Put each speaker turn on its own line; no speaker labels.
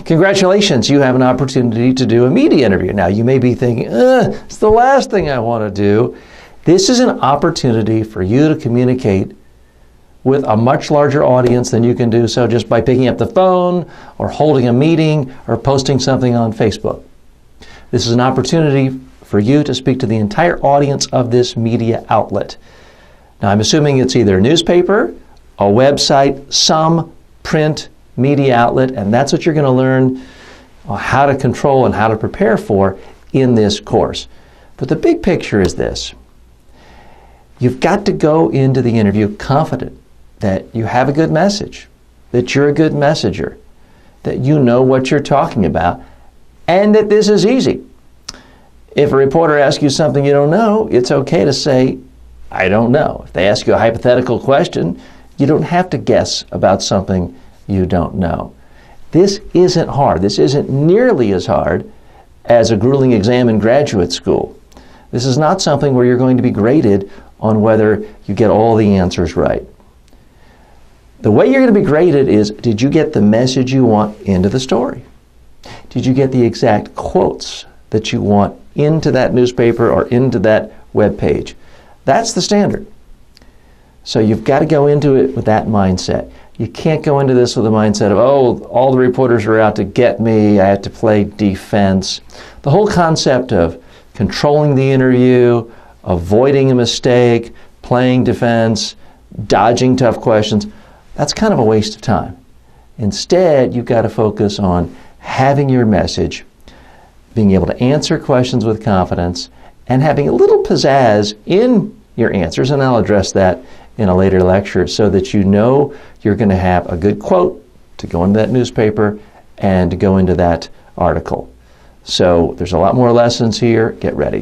Congratulations, you have an opportunity to do a media interview. Now, you may be thinking, it's the last thing I want to do. This is an opportunity for you to communicate with a much larger audience than you can do so just by picking up the phone or holding a meeting or posting something on Facebook. This is an opportunity for you to speak to the entire audience of this media outlet. Now, I'm assuming it's either a newspaper, a website, some print media outlet, and that's what you're going to learn how to control and how to prepare for in this course. But the big picture is this. You've got to go into the interview confident that you have a good message, that you're a good messenger, that you know what you're talking about, and that this is easy. If a reporter asks you something you don't know, it's okay to say, I don't know. If they ask you a hypothetical question, you don't have to guess about something you don't know. This isn't hard. This isn't nearly as hard as a grueling exam in graduate school. This is not something where you're going to be graded on whether you get all the answers right. The way you're going to be graded is, did you get the message you want into the story? Did you get the exact quotes that you want into that newspaper or into that web page? That's the standard. So you've got to go into it with that mindset. You can't go into this with a mindset of, oh, all the reporters are out to get me, I have to play defense. The whole concept of controlling the interview, avoiding a mistake, playing defense, dodging tough questions, that's kind of a waste of time. Instead, you've got to focus on having your message, being able to answer questions with confidence, and having a little pizzazz in your answers, and I'll address that in a later lecture, so that you know you're going to have a good quote to go into that newspaper and to go into that article. So there's a lot more lessons here. Get ready.